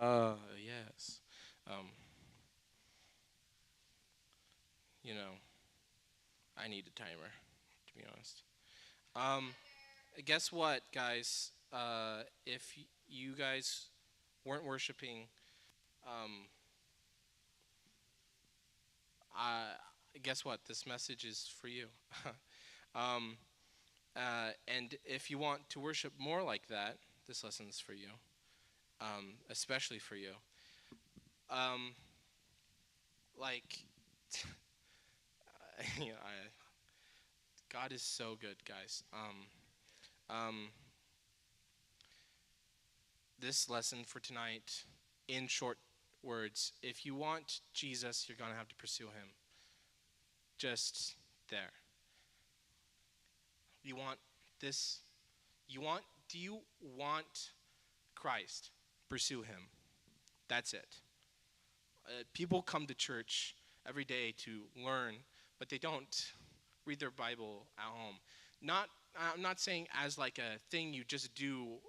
Yes. Um, you know, I need a timer, to be honest. Um, guess what, guys? If you guys weren't worshiping, um, uh, guess what? This message is for you. um, and if you want to worship more like that, this lesson's for you, especially for you. Um, like, God is so good, guys. Um, this lesson for tonight, in short words, if you want Jesus, you're going to have to pursue him. Just there. You want this? Do you want Christ? Pursue him. That's it. People come to church every day to learn, but they don't read their Bible at home. Not, I'm not saying as like a thing you just do.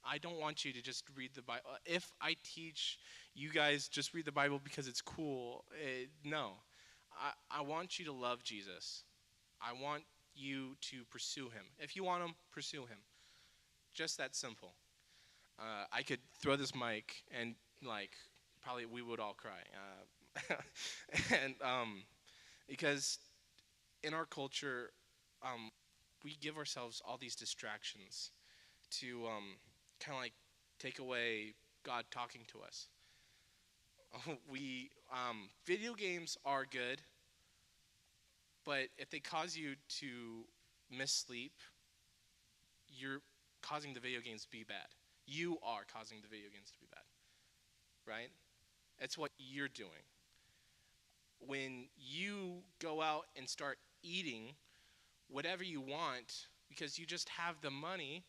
I don't want you to just read the Bible. If I teach you guys just read the Bible because it's cool, no. I want you to love Jesus. I want you to pursue him. If you want him, pursue him. Just that simple. I could throw this mic and like probably we would all cry. And because in our culture, um, we give ourselves all these distractions to kind of like take away God talking to us. We video games are good, but if they cause you to miss sleep, you're causing the video games to be bad. You are causing the video games to be bad, right? It's what you're doing. When you go out and start eating whatever you want because you just have the money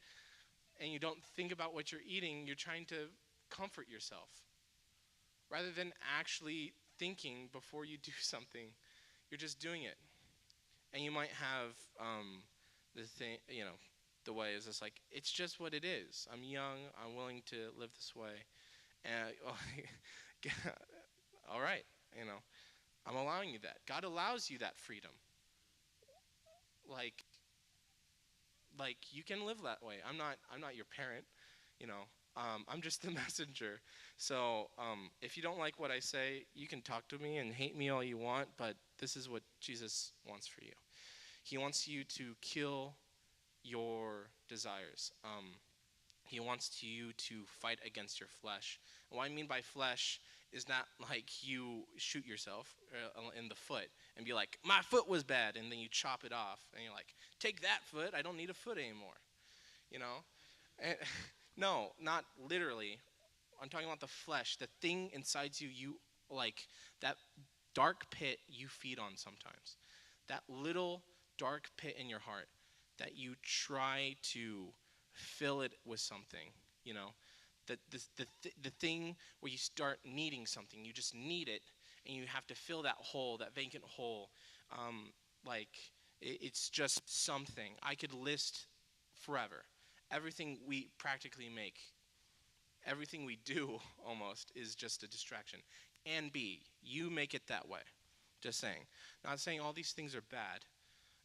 and you don't think about what you're eating, you're trying to comfort yourself rather than actually thinking before you do something. You're just doing it, and you might have the thing, the way is just like it's just what it is. I'm young. I'm willing to live this way, and all right, you know, I'm allowing you that. God allows you that freedom. Like you can live that way. I'm not your parent, you know. I'm just the messenger. So if you don't like what I say, you can talk to me and hate me all you want, but this is what Jesus wants for you. He wants you to kill your desires. He wants you to fight against your flesh. And what I mean by flesh is not like you shoot yourself in the foot and be like, my foot was bad, and then you chop it off, and you're like, take that foot, I don't need a foot anymore, you know? And, no, not literally. I'm talking about the flesh, the thing inside you, like that dark pit you feed on sometimes. That little dark pit in your heart that you try to fill it with something, you know, the thing where you start needing something, you just need it, and you have to fill that hole, that vacant hole. Um, like it's just something I could list forever. Everything we practically make, everything we do almost is just a distraction. And B, you make it that way. Just saying. Not saying all these things are bad.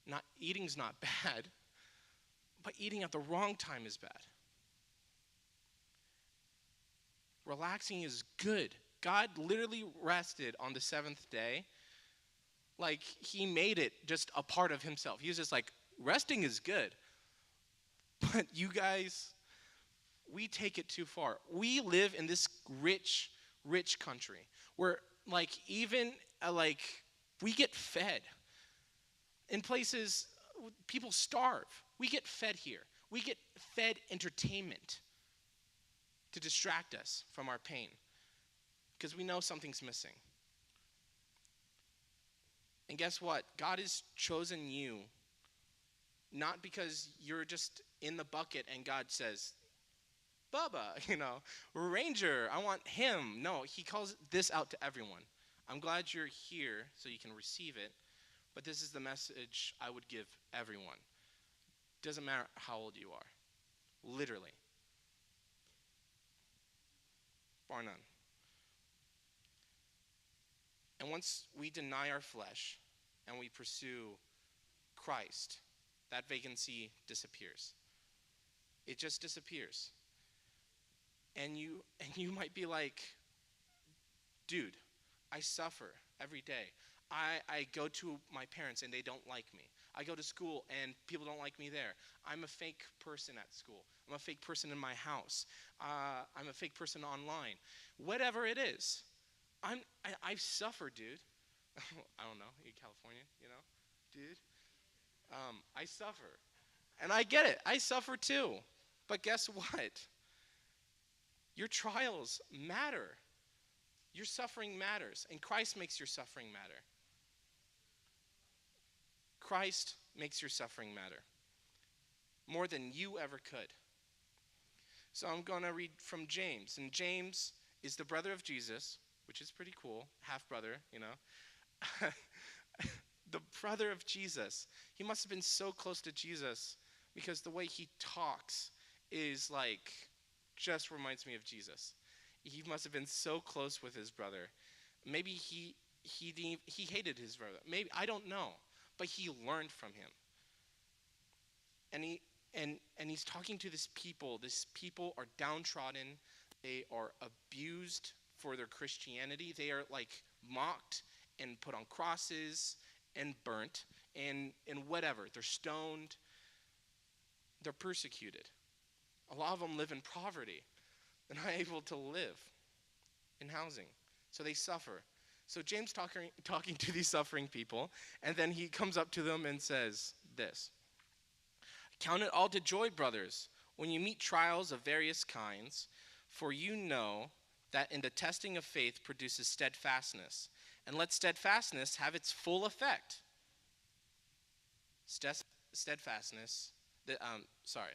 Not eating's not bad, but eating at the wrong time is bad. Relaxing is good. God literally rested on the seventh day. Like, he made it just a part of himself. He was just like, resting is good. But you guys, we take it too far. We live in this rich, rich country where, like, even, like, we get fed. In places, people starve. We get fed here. We get fed entertainment to distract us from our pain because we know something's missing. And guess what? God has chosen you not because you're just in the bucket and God says, Bubba, Ranger, I want him. No, he calls this out to everyone. I'm glad you're here so you can receive it, but this is the message I would give everyone. Doesn't matter how old you are. Literally. Bar none. And once we deny our flesh and we pursue Christ, that vacancy disappears. It just disappears. And you might be like, dude, I suffer every day. I go to my parents and they don't like me. I go to school and people don't like me there. I'm a fake person at school. I'm a fake person in my house. I'm a fake person online. Whatever it is, I suffer, dude. I don't know. You're Californian, dude. I suffer, and I get it. I suffer too. But guess what? Your trials matter. Your suffering matters, and Christ makes your suffering matter. Christ makes your suffering matter more than you ever could. So I'm going to read from James. And James is the brother of Jesus, which is pretty cool. Half brother, The brother of Jesus. He must have been so close to Jesus because the way he talks is like, just reminds me of Jesus. He must have been so close with his brother. Maybe he hated his brother. Maybe, I don't know. But he learned from him. And he's talking to this people. This people are downtrodden. They are abused for their Christianity. They are like mocked and put on crosses and burnt and whatever. They're stoned. They're persecuted. A lot of them live in poverty. They're not able to live in housing. So they suffer. So James talking to these suffering people, and then he comes up to them and says this. Count it all to joy, brothers, when you meet trials of various kinds, for you know that in the testing of faith produces steadfastness. And let steadfastness have its full effect. Steadfastness.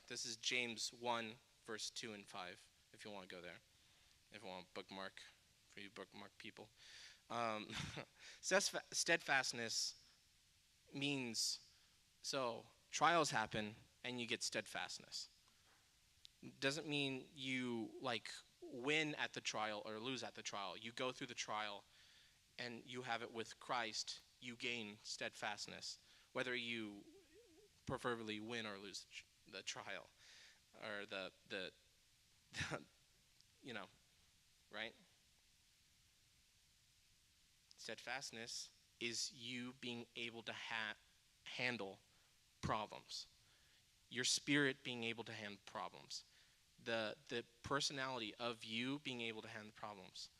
This is James 1, verse 2 and 5, if you want to go there. If you want to bookmark, for you bookmark people. Steadfastness means, so trials happen and you get steadfastness. Doesn't mean you like win at the trial or lose at the trial. You go through the trial and you have it with Christ, you gain steadfastness, whether you preferably win or lose the trial or the right? Steadfastness is you being able to handle problems. Your spirit being able to handle problems. The personality of you being able to handle problems.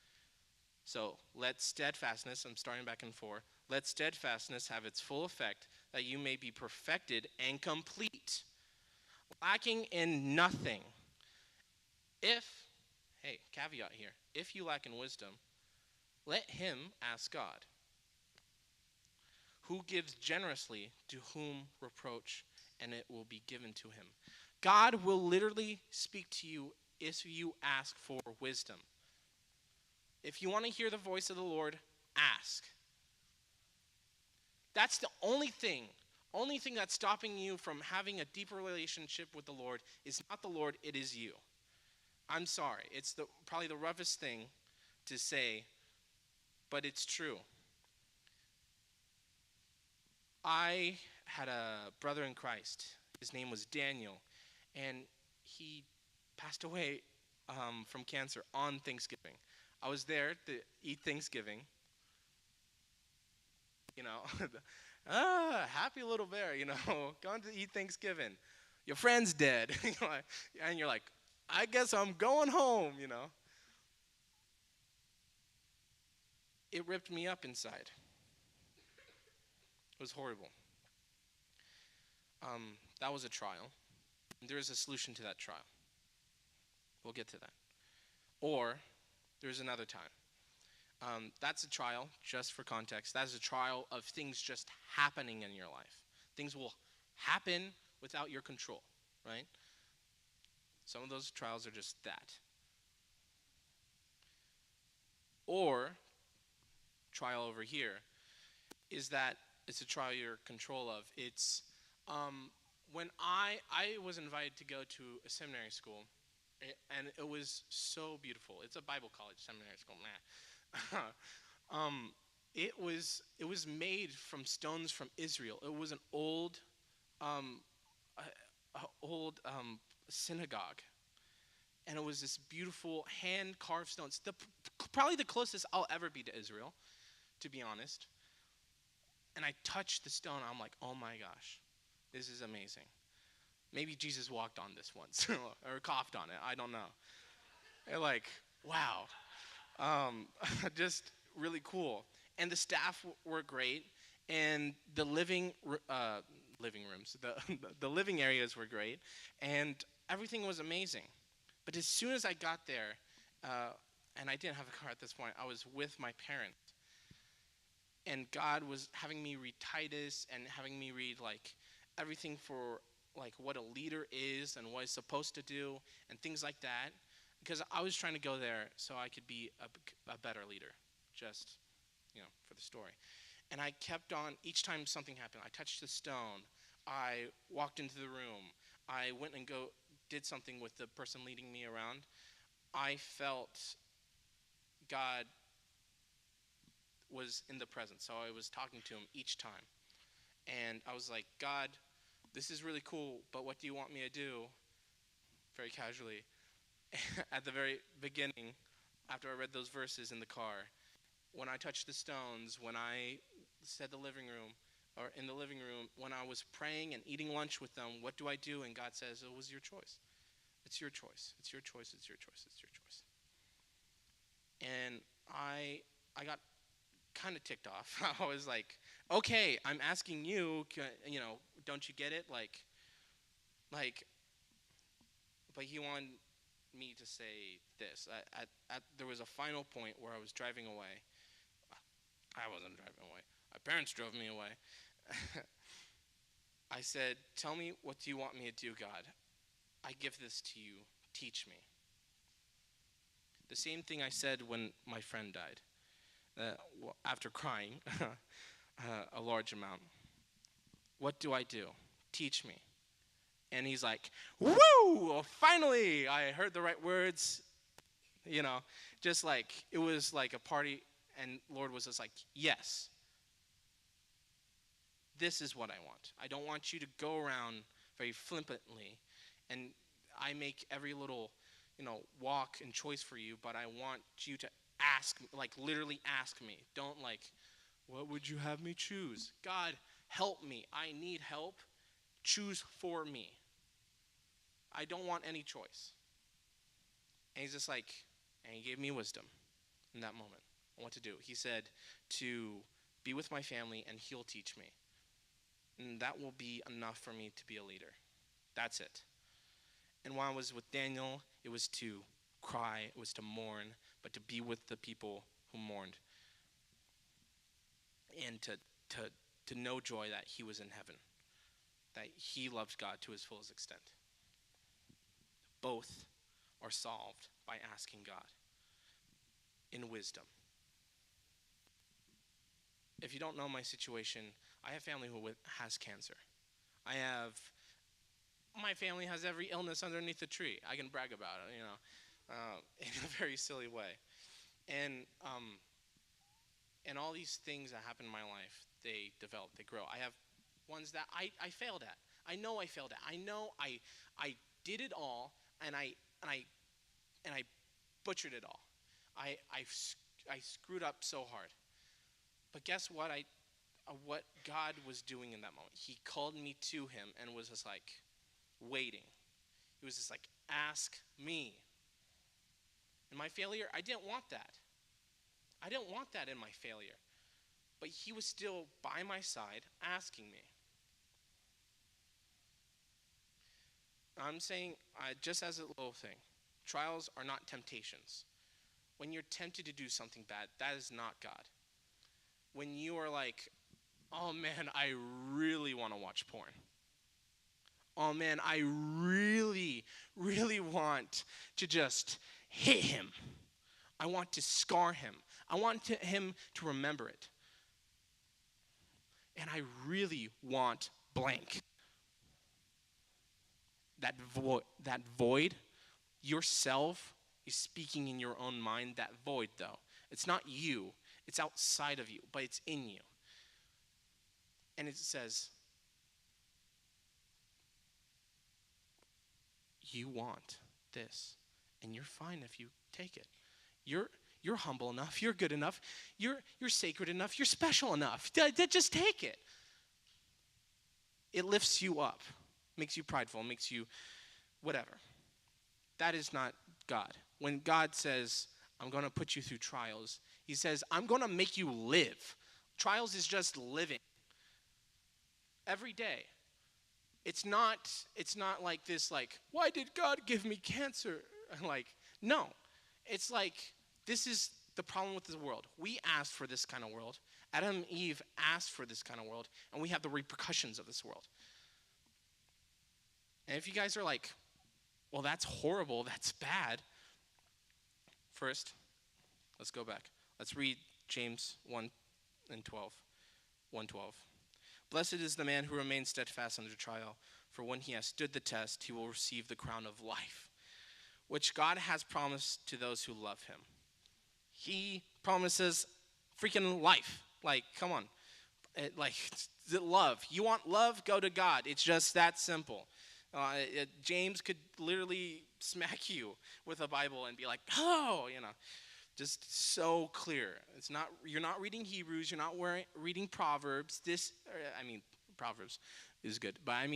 So let steadfastness, I'm starting back in 4, let steadfastness have its full effect, that you may be perfected and complete, lacking in nothing. Caveat here, if you lack in wisdom, let him ask God, who gives generously to whom reproach, and it will be given to him. God will literally speak to you if you ask for wisdom. If you want to hear the voice of the Lord, ask. That's the only thing that's stopping you from having a deeper relationship with the Lord is not the Lord, it is you. I'm sorry. It's probably the roughest thing to say, but it's true. I had a brother in Christ. His name was Daniel, and he passed away from cancer on Thanksgiving. I was there to eat Thanksgiving. Happy little bear, going to eat Thanksgiving. Your friend's dead. And you're like, I guess I'm going home, It ripped me up inside. It was horrible. That was a trial. There is a solution to that trial. We'll get to that. Or there's another time. That's a trial, just for context. That's a trial of things just happening in your life. Things will happen without your control, right? Some of those trials are just that. Or, trial over here, is that it's a trial you're in control of. It's when I was invited to go to a seminary school, and it was so beautiful. It's a Bible college seminary school, It was made from stones from Israel. It was an um, old synagogue, and it was this beautiful hand carved stones. Probably the closest I'll ever be to Israel, to be honest. And I touched the stone. I'm like, oh my gosh, this is amazing. Maybe Jesus walked on this once or coughed on it. I don't know. And like, wow, just really cool. And the staff were great, and the living rooms, the living areas were great, and everything was amazing. But as soon as I got there, and I didn't have a car at this point, I was with my parents, and God was having me read Titus and having me read like everything for like what a leader is and what he's supposed to do and things like that, because I was trying to go there so I could be a better leader, just for the story. And I kept on, each time something happened, I touched the stone, I walked into the room, I went and did something with the person leading me around. I felt God was in the presence, so I was talking to him each time. And I was like, God, this is really cool, but what do you want me to do? Very casually. At the very beginning, after I read those verses in the car, when I touched the stones, when I said the living room, or in the living room, when I was praying and eating lunch with them, what do I do? And God says, it was your choice. It's your choice. It's your choice. It's your choice. It's your choice. And I got kind of ticked off. I was like, okay, I'm asking you, don't you get it? Like, but he wanted me to say this. There was a final point where I was driving away. I wasn't driving away. My parents drove me away. I said, tell me, what do you want me to do, God? I give this to you. Teach me. The same thing I said when my friend died, after crying a large amount. What do I do? Teach me. And he's like, woo! Finally, I heard the right words. Just like, it was like a party, and Lord was just like, yes. This is what I want. I don't want you to go around very flippantly, and I make every little, walk and choice for you, but I want you to ask, like literally ask me. Don't like, what would you have me choose? God, help me. I need help. Choose for me. I don't want any choice. And he's just like, and he gave me wisdom in that moment on what to do. He said to be with my family, and he'll teach me. And that will be enough for me to be a leader. That's it. And while I was with Daniel, it was to cry, it was to mourn, but to be with the people who mourned. And to know joy that he was in heaven, that he loved God to his fullest extent. Both are solved by asking God in wisdom. If you don't know my situation, I have family who has cancer. My family has every illness underneath the tree. I can brag about it, in a very silly way. And all these things that happen in my life, they develop, they grow. I have ones that I failed at. I know I failed at. I know I did it all, and I butchered it all. I screwed up so hard. But guess what? What God was doing in that moment, he called me to him and was just like waiting. He was just like, ask me. In my failure, I didn't want that. I didn't want that in my failure. But he was still by my side asking me. I'm saying, just as a little thing, trials are not temptations. When you're tempted to do something bad, that is not God. When you are like, oh man, I really want to watch porn. Oh man, I really, really want to just hit him. I want to scar him. I want him to remember it. And I really want blank. That void, yourself is speaking in your own mind. That void, though, it's not you. It's outside of you, but it's in you. And it says, you want this, and you're fine if you take it. You're humble enough. You're good enough. You're sacred enough. You're special enough. Just take it. It lifts you up, makes you prideful, makes you whatever. That is not God. When God says, I'm going to put you through trials, he says, I'm going to make you live. Trials is just living. Every day. It's not like this, like, why did God give me cancer? Like, no. It's like, this is the problem with this world. We asked for this kind of world. Adam and Eve asked for this kind of world, and we have the repercussions of this world. And if you guys are like, well, that's horrible, that's bad. First, let's go back. Let's read James 1:12. Blessed is the man who remains steadfast under trial, for when he has stood the test, he will receive the crown of life, which God has promised to those who love him. He promises freaking life. Like, come on. Love. You want love? Go to God. It's just that simple. James could literally smack you with a Bible and be like, oh, just so clear. You're not reading Hebrews. You're not reading Proverbs. Proverbs is good, but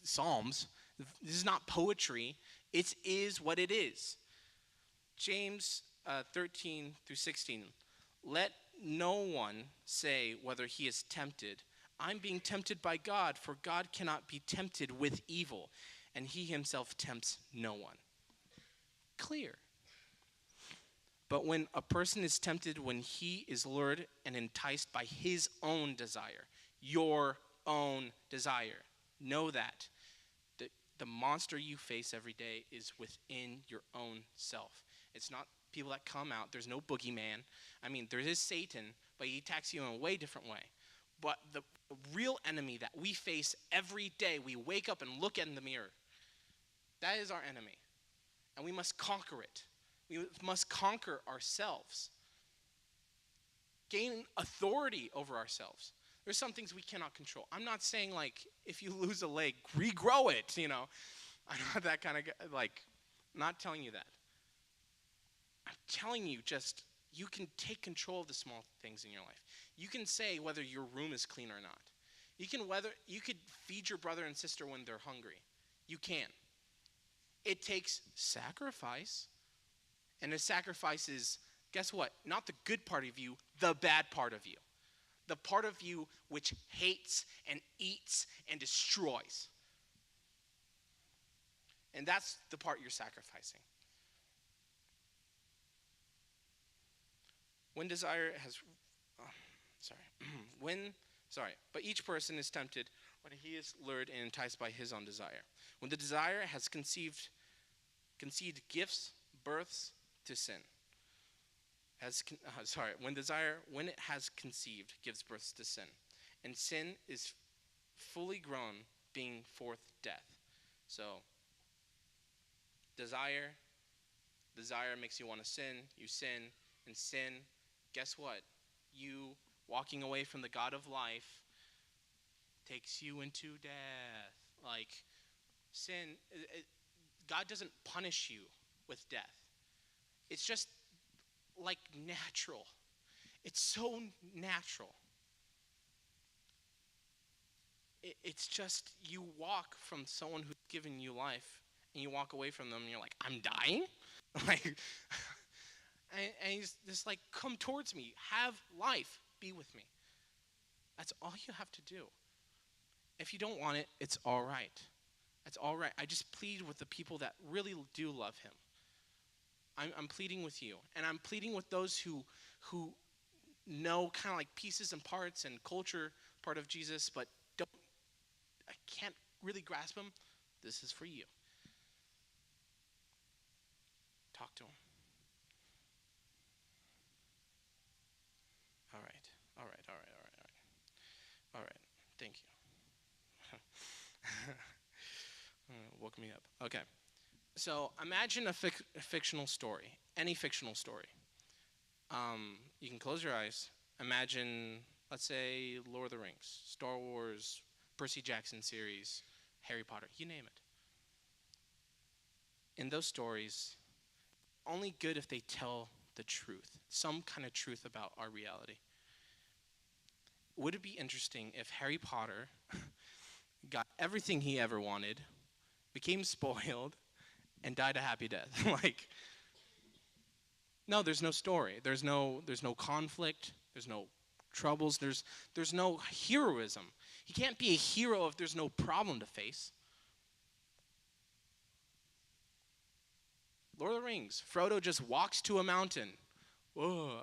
Psalms. This is not poetry. It is what it is. James 13-16. Let no one say whether he is tempted. I'm being tempted by God, for God cannot be tempted with evil, and he himself tempts no one. Clear. But when a person is tempted, when he is lured and enticed by his own desire, your own desire, know that the monster you face every day is within your own self. It's not people that come out. There's no boogeyman. There is Satan, but he attacks you in a way different way. But the real enemy that we face every day, we wake up and look in the mirror, that is our enemy. And we must conquer it. We must conquer ourselves. Gain authority over ourselves. There's some things we cannot control. I'm not saying, like, if you lose a leg, regrow it, I'm not that kind of guy. Like, I'm not telling you that. I'm telling you just, you can take control of the small things in your life. You can say whether your room is clean or not. You could feed your brother and sister when they're hungry. You can. It takes sacrifice. And the sacrifice is, guess what? Not the good part of you, the bad part of you. The part of you which hates and eats and destroys. And that's the part you're sacrificing. When desire has, but each person is tempted when he is lured and enticed by his own desire. When the desire has conceived gifts, births to sin. When it has conceived, gives birth to sin. And sin is fully grown, being forth death. So, desire makes you want to sin, you sin, and sin, guess what? You walking away from the God of life takes you into death. Like, sin, God doesn't punish you with death. It's just like natural. It's so natural. It's just you walk from someone who's given you life, and you walk away from them, and you're like, I'm dying? And he's just like, come towards me. Have life. Be with me. That's all you have to do. If you don't want it, it's all right. It's all right. I just plead with the people that really do love him. I'm pleading with you. And I'm pleading with those who know kind of like pieces and parts and culture part of Jesus, but I can't really grasp him. This is for you. Talk to him. All right. Thank you. Woke me up. Okay. So imagine a fictional story, any fictional story. You can close your eyes. Imagine, let's say, Lord of the Rings, Star Wars, Percy Jackson series, Harry Potter, you name it. In those stories, only good if they tell the truth, some kind of truth about our reality. Would it be interesting if Harry Potter got everything he ever wanted, became spoiled, and died a happy death? Like, no, there's no story. There's no conflict. There's no troubles. There's no heroism. He can't be a hero if there's no problem to face. Lord of the Rings. Frodo just walks to a mountain. Whoa,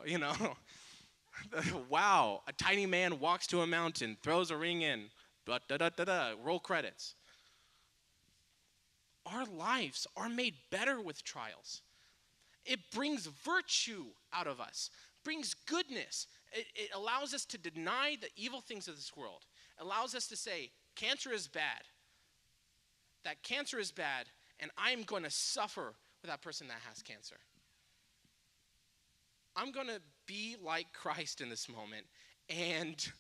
wow, a tiny man walks to a mountain, throws a ring in. Da da da da da. Roll credits. Our lives are made better with trials. It brings virtue out of us, brings goodness. It allows us to deny the evil things of this world. It allows us to say, cancer is bad. That cancer is bad, and I'm going to suffer with that person that has cancer. I'm going to be like Christ in this moment and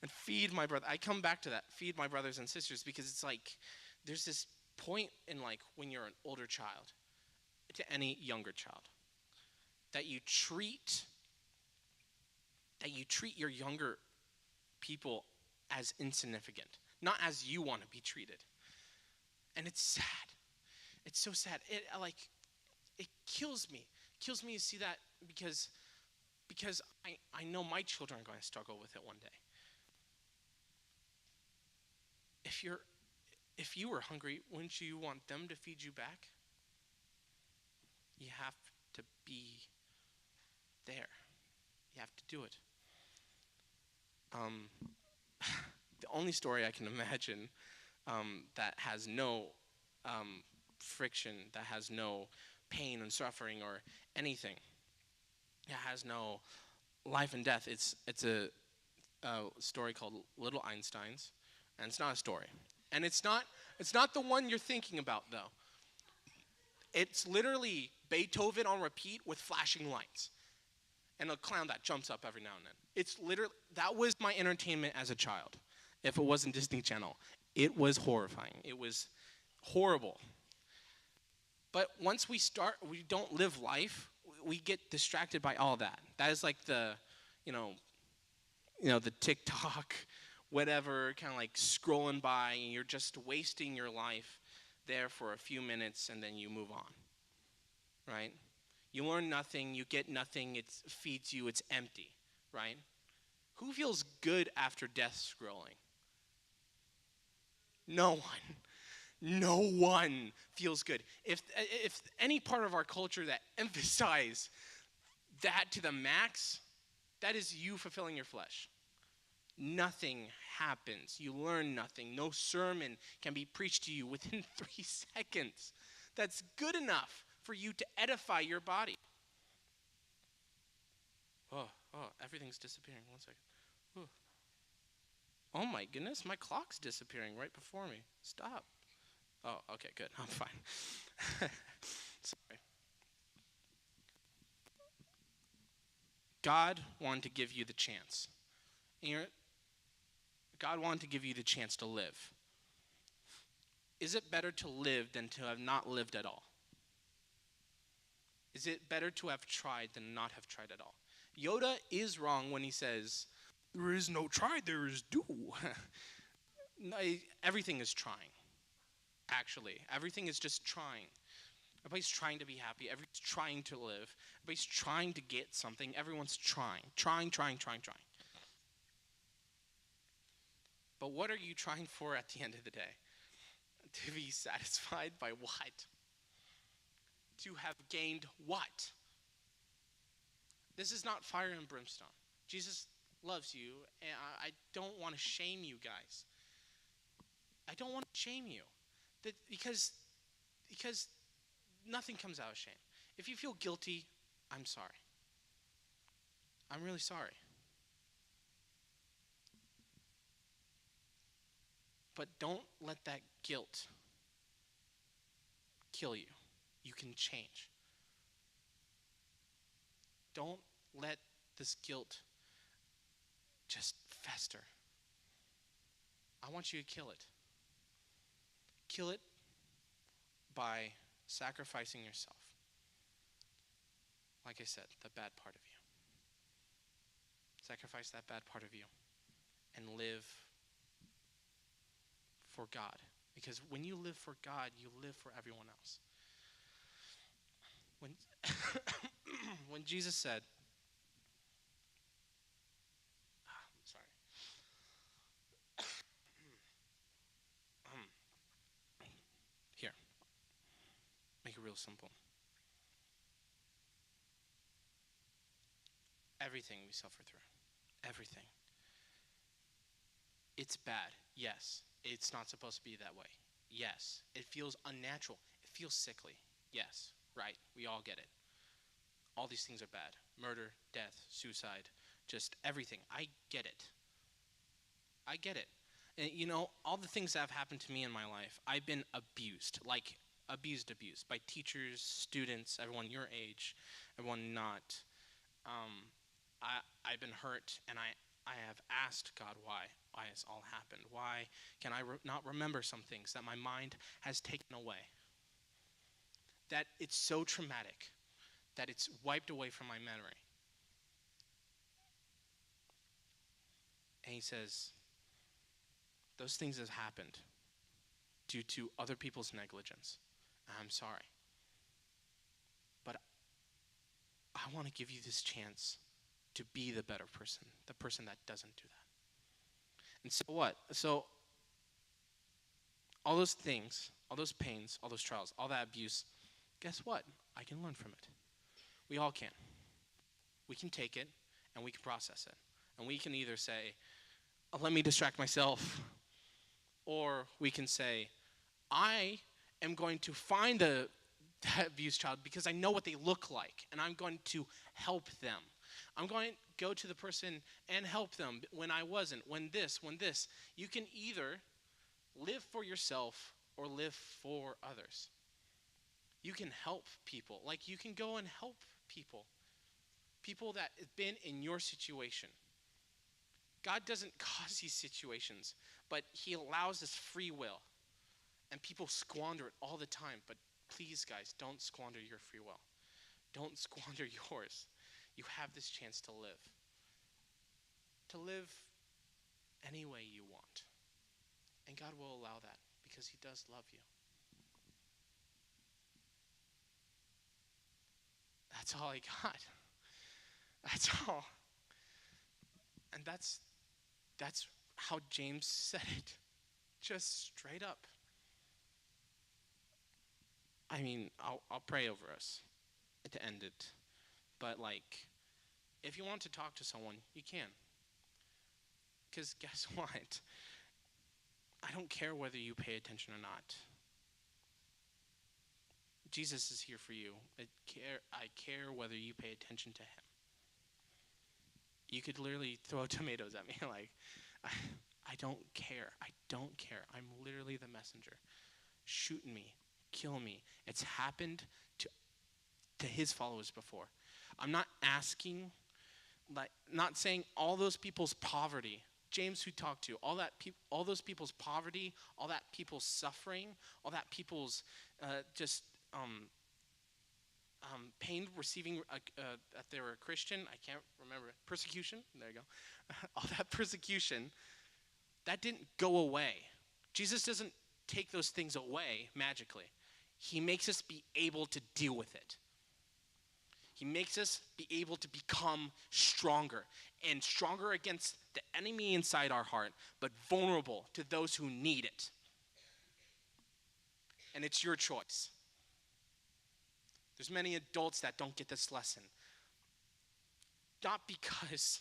and feed my brother. I come back to that, feed my brothers and sisters, because it's like there's this point in like when you're an older child to any younger child that you treat your younger people as insignificant, not as you want to be treated. And it's sad. It's so sad. It kills me. It kills me to see that because I know my children are going to struggle with it one day. If you were hungry, wouldn't you want them to feed you back? You have to be there. You have to do it. The only story I can imagine that has no friction, that has no pain and suffering or anything, it has no life and death. It's a story called Little Einsteins, and it's not a story. And it's not the one you're thinking about, though. It's literally Beethoven on repeat with flashing lights and a clown that jumps up every now and then. It's literally, that was my entertainment as a child. If it wasn't Disney Channel, it was horrifying. It was horrible. But once we don't live life, we get distracted by all that. That is like the TikTok, whatever, kind of like scrolling by, and you're just wasting your life there for a few minutes, and then you move on, right? You learn nothing, you get nothing, it feeds you, it's empty, right? Who feels good after death scrolling? No one. No one feels good. If any part of our culture that emphasize that to the max, that is you fulfilling your flesh. Nothing happens. You learn nothing. No sermon can be preached to you within 3 seconds. That's good enough for you to edify your body. Oh, everything's disappearing. 1 second. Oh my goodness, my clock's disappearing right before me. Stop. Oh, okay, good. I'm fine. Sorry. God wanted to give you the chance. God wanted to give you the chance to live. Is it better to live than to have not lived at all? Is it better to have tried than not have tried at all? Yoda is wrong when he says, there is no try, there is do. No, everything is trying, actually. Everything is just trying. Everybody's trying to be happy. Everybody's trying to live. Everybody's trying to get something. Everyone's trying. But what are you trying for at the end of the day? To be satisfied by what? To have gained what? This is not fire and brimstone. Jesus loves you, and I don't want to shame you guys. I don't want to shame you. Because nothing comes out of shame. If you feel guilty, I'm sorry. I'm really sorry. But don't let that guilt kill you. You can change. Don't let this guilt just fester. I want you to kill it. Kill it by sacrificing yourself. Like I said, the bad part of you. Sacrifice that bad part of you and live for God. Because when you live for God, you live for everyone else. When, when Jesus said, sorry. Here, make it real simple. Everything we suffer through, everything. It's bad, yes. It's not supposed to be that way, yes. It feels unnatural, it feels sickly, yes, right? We all get it. All these things are bad. Murder, death, suicide, just everything. I get it. I get it. And you know, all the things that have happened to me in my life, I've been abused, like abused by teachers, students, everyone your age, everyone not. I've been hurt, and I have asked God why it's all happened. Why can I not remember some things that my mind has taken away? That it's so traumatic that it's wiped away from my memory. And he says, those things have happened due to other people's negligence. I'm sorry. But I want to give you this chance to be the better person, the person that doesn't do that. And so what? So all those things, all those pains, all those trials, all that abuse, guess what? I can learn from it. We all can. We can take it and we can process it. And we can either say, oh, let me distract myself, or we can say, I am going to find that abused child because I know what they look like, and I'm going to help them. I'm going to go to the person and help them when I wasn't, when this. You can either live for yourself or live for others. You can help people. Like, you can go and help people. People that have been in your situation. God doesn't cause these situations, but he allows us free will. And people squander it all the time. But please, guys, don't squander your free will. Don't squander yours. You have this chance to live. To live any way you want. And God will allow that because he does love you. That's all I got. That's all. And that's how James said it. Just straight up. I mean, I'll pray over us to end it. But like, if you want to talk to someone, you can. Because guess what? I don't care whether you pay attention or not. Jesus is here for you. I care whether you pay attention to him. You could literally throw tomatoes at me. Like, I don't care. I don't care. I'm literally the messenger. Shoot me. Kill me. It's happened to his followers before. I'm not asking, like, not saying all those people's poverty, James who talked to, all those people's poverty, all that people's suffering, all that people's pain receiving that they were a Christian, I can't remember, persecution, there you go. All that persecution, that didn't go away. Jesus doesn't take those things away magically. He makes us be able to deal with it. He makes us be able to become stronger, and stronger against the enemy inside our heart, but vulnerable to those who need it. And it's your choice. There's many adults that don't get this lesson. Not because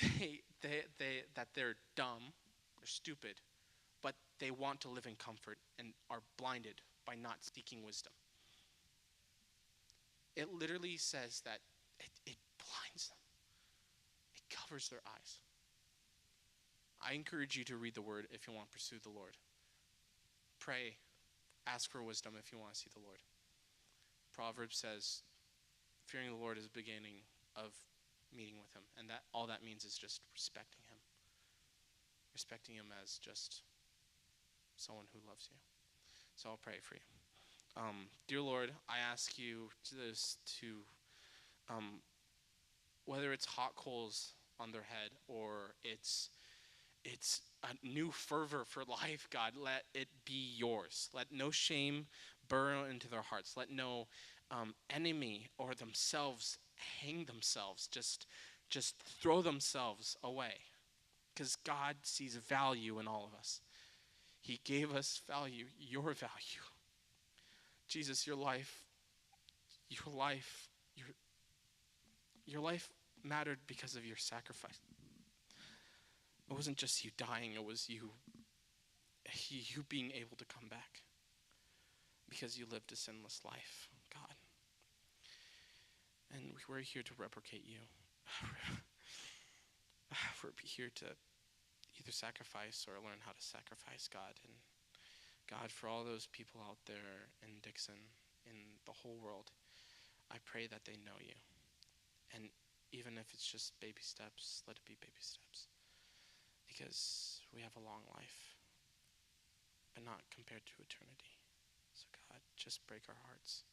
that they're dumb or stupid, but they want to live in comfort and are blinded by not seeking wisdom. It literally says that it blinds them. It covers their eyes. I encourage you to read the word if you want to pursue the Lord. Pray, ask for wisdom if you want to see the Lord. Proverbs says, Fearing the Lord is the beginning of meeting with him. And that all that means is just respecting him. Respecting him as just someone who loves you. So I'll pray for you. Dear Lord, I ask you whether it's hot coals on their head or it's a new fervor for life, God, let it be yours. Let no shame burrow into their hearts. Let no enemy or themselves hang themselves. Just throw themselves away. Because God sees value in all of us. He gave us value, your value. Jesus, your life mattered because of your sacrifice. It wasn't just you dying, it was you being able to come back because you lived a sinless life, God. And we're here to replicate you. We're here to either sacrifice or learn how to sacrifice, God. And God, for all those people out there in Dixon, in the whole world, I pray that they know you. And even if it's just baby steps, let it be baby steps. Because we have a long life, but not compared to eternity. So God, just break our hearts.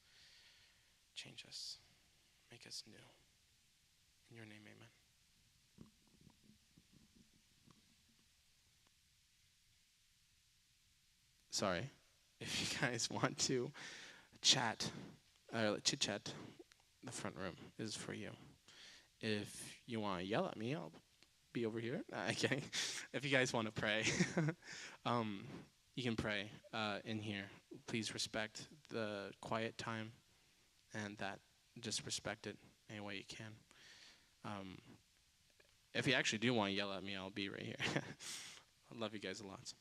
Change us. Make us new. In your name, amen. Sorry. If you guys want to chat, chit-chat, the front room is for you. If you want to yell at me, I'll be over here. Okay. If you guys want to pray, you can pray in here. Please respect the quiet time and that. Just respect it any way you can. If you actually do want to yell at me, I'll be right here. I love you guys a lot.